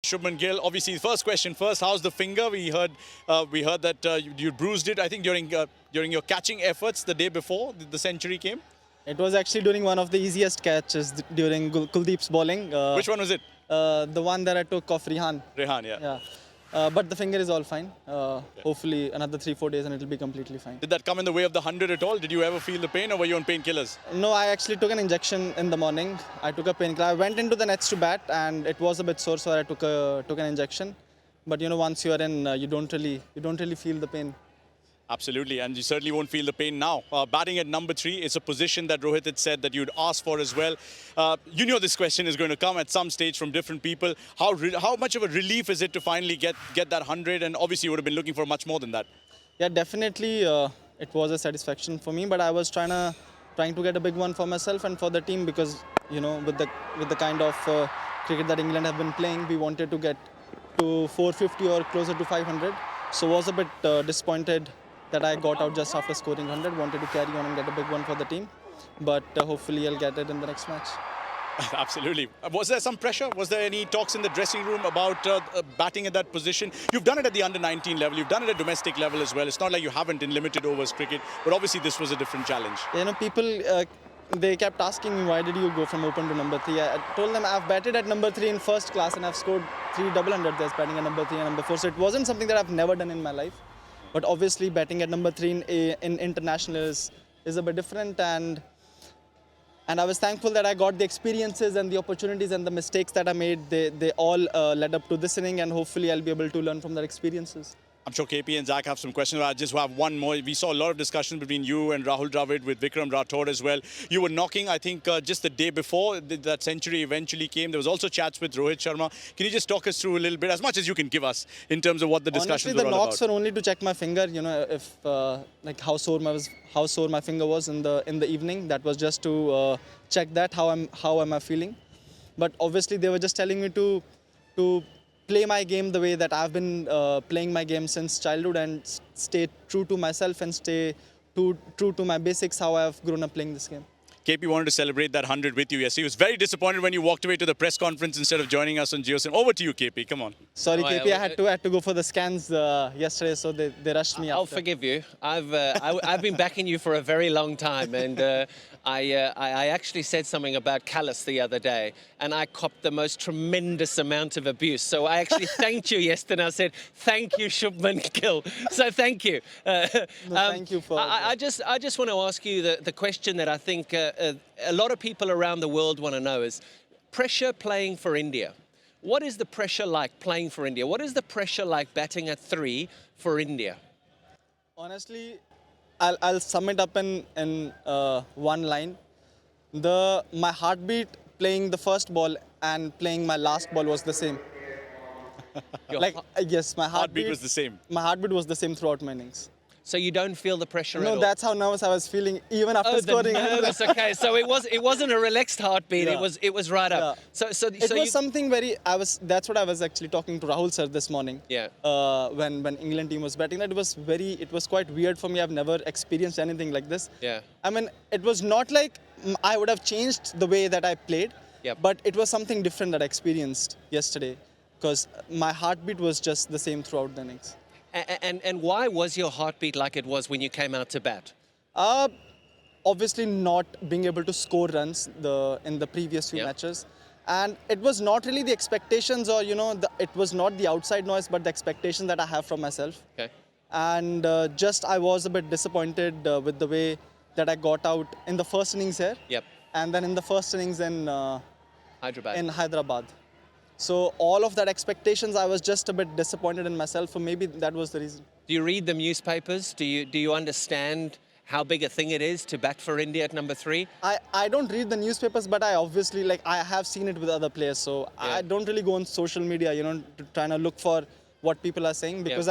Shubman Gill, obviously, first question first. How's the finger? We heard that you bruised it. I think during your catching efforts the day before the century came. It was actually during one of the easiest catches during Kuldeep's bowling. Which one was it? The one that I took off Rihan. Rehan, yeah. Yeah. But the finger is all fine. Hopefully another 3-4 days and it'll be completely fine. Did that come in the way of the 100 at all? Did you ever feel the pain, or were you on painkillers? No, I actually took an injection in the morning. I took a painkiller. I went into the nets to bat and it was a bit sore, so I took an injection. But once you are in, you don't really feel the pain. Absolutely, and you certainly won't feel the pain now. Batting at number 3 is a position that Rohit had said that you'd ask for as well. You know this question is going to come at some stage from different people. How much of a relief is it to finally get that 100? And obviously you would have been looking for much more than that. Yeah, definitely it was a satisfaction for me, but I was trying to get a big one for myself and for the team because, with the kind of cricket that England have been playing, we wanted to get to 450 or closer to 500. So was a bit disappointed that I got out just after scoring 100. Wanted to carry on and get a big one for the team, but hopefully I'll get it in the next match. Absolutely. Was there some pressure? Was there any talks in the dressing room about batting at that position? You've done it at the under-19 level. You've done it at domestic level as well. It's not like you haven't in limited overs cricket, but obviously this was a different challenge. People, they kept asking me, why did you go from open to number 3? I told them I've batted at number 3 in first class and I've scored 3 double hundred there's batting at number 3 and number 4. So it wasn't something that I've never done in my life. But obviously batting at number 3 in international is a bit different, and I was thankful that I got the experiences and the opportunities and the mistakes that I made. They all led up to this inning, and hopefully I'll be able to learn from their experiences. I'm sure KP and Zach have some questions. I just have one more. We saw a lot of discussion between you and Rahul Dravid with Vikram Rathod as well. You were knocking, I think, just the day before that century eventually came. There was also chats with Rohit Sharma. Can you just talk us through a little bit, as much as you can give us, in terms of what the discussions Honestly, were all the knocks about? were only to check my finger. If like how sore my finger was in the evening. That was just to check that how am I feeling. But obviously they were just telling me to play my game the way that I've been playing my game since childhood and stay true to myself and stay true to my basics, how I've grown up playing this game. KP wanted to celebrate that 100 with you. Yes, he was very disappointed when you walked away to the press conference instead of joining us on JioSim. Over to you, KP. Come on. Sorry, KP, I had to go for the scans yesterday, so they rushed me. I'll forgive you. I've been backing you for a very long time, and I actually said something about callus the other day, and I copped the most tremendous amount of abuse. So I actually thanked you yesterday. I said, "Thank you, Shubman Gill." So thank you. Thank you for. I just want to ask you the question that I think a lot of people around the world want to know is pressure playing for India. What is the pressure like playing for India? What is the pressure like batting at 3 for India? Honestly, I'll sum it up in one line. My heartbeat playing the first ball and playing my last ball was the same. Yes, my Heartbeat was the same. My heartbeat was the same throughout my innings. So you don't feel the pressure at all? No, that's how nervous I was feeling even after scoring. Nervous. Okay, so it wasn't a relaxed heartbeat. Yeah. It was right up. Yeah. So it was something very. That's what I was actually talking to Rahul sir this morning. Yeah. When England team was batting, it was quite weird for me. I've never experienced anything like this. Yeah. I mean, it was not like I would have changed the way that I played. Yep. But it was something different that I experienced yesterday, because my heartbeat was just the same throughout the innings. And why was your heartbeat like it was when you came out to bat? Obviously not being able to score runs in the previous few matches. And it was not really the expectations or, it was not the outside noise, but the expectation that I have from myself. Okay. And I was a bit disappointed with the way that I got out in the first innings here. Yep. And then in the first innings in Hyderabad. So all of that expectations, I was just a bit disappointed in myself, so maybe that was the reason. Do you read the newspapers? Do you understand how big a thing it is to bat for India at number 3? I don't read the newspapers, but I obviously, I have seen it with other players, so I don't really go on social media, to try to look for what people are saying, because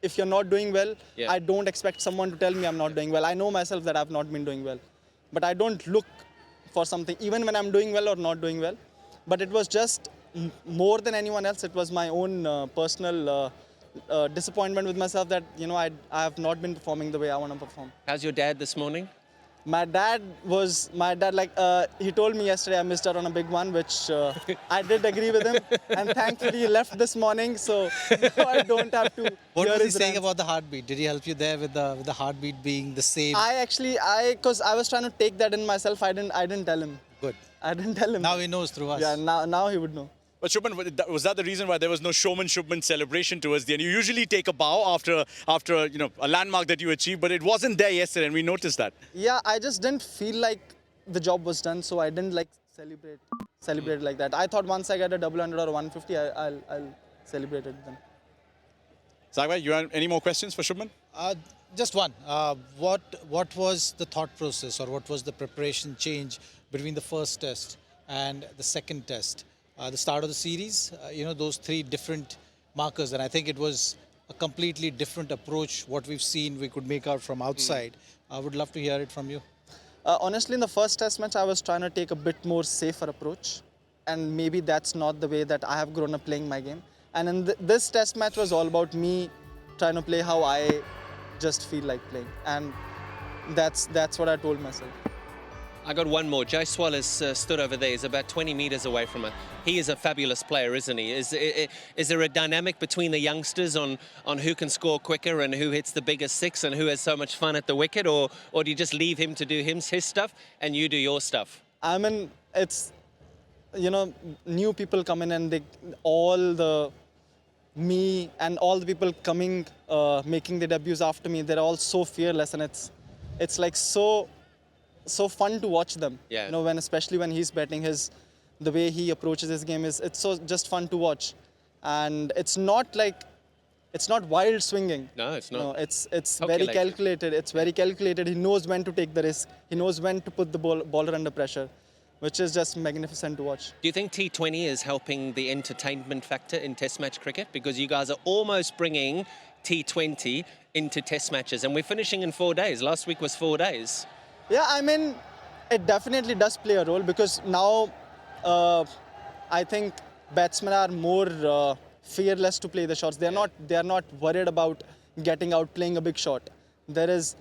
if you're not doing well, I don't expect someone to tell me I'm not doing well. I know myself that I've not been doing well, but I don't look for something, even when I'm doing well or not doing well. But it was just more than anyone else. It was my own personal disappointment with myself that I have not been performing the way I want to perform. How's your dad this morning? My dad like he told me yesterday I missed out on a big one, which I did agree with him, and thankfully he left this morning, so now I don't have to. What hear was he his saying rants. about the heartbeat? Did he help you there with the heartbeat being the same? Because I was trying to take that in myself. I didn't tell him. Good. I didn't tell him. Now he knows through us. Yeah, now he would know. But Shubman, was that the reason why there was no Shubman celebration towards the end? You usually take a bow after a landmark that you achieve, but it wasn't there yesterday, and we noticed that. Yeah, I just didn't feel like the job was done, so I didn't like celebrate like that. I thought once I get a double hundred or 150, I'll celebrate it then. Sagwai, you have any more questions for Shubman? Just one. What was the thought process, or what was the preparation change between the first test and the second test? The start of the series, those three different markers, and I think it was a completely different approach. What we've seen, we could make out from outside. I would love to hear it from you. Honestly, in the first test match, I was trying to take a bit more safer approach, and maybe that's not the way that I have grown up playing my game. And in this test match was all about me trying to play how I just feel like playing, and that's what I told myself. I got one more. Jaiswal has stood over there. He's about 20 meters away from it. He is a fabulous player, isn't he? Is there a dynamic between the youngsters on who can score quicker and who hits the biggest six and who has so much fun at the wicket? Or do you just leave him to do his stuff and you do your stuff? I mean, it's, new people come in and me and all the people coming, making their debuts after me, they're all so fearless, and it's like so fun to watch them. Yeah. Especially when he's batting, the way he approaches his game it's so just fun to watch, and it's not wild swinging. No, it's not. No, it's very calculated. It's very calculated. He knows when to take the risk. He knows when to put the bowler under pressure, which is just magnificent to watch. Do you think T20 is helping the entertainment factor in Test match cricket? Because you guys are almost bringing T20 into Test matches, and we're finishing in 4 days. Last week was 4 days. Yeah, I mean, it definitely does play a role, because now I think batsmen are more fearless to play the shots. They are not worried about getting out, playing a big shot. There is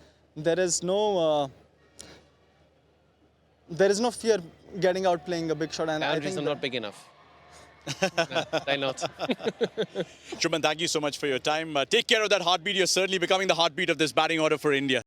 no fear getting out, playing a big shot. And Boundaries I think are not big enough. No, they're not. Shubman, thank you so much for your time. Take care of that heartbeat. You're certainly becoming the heartbeat of this batting order for India.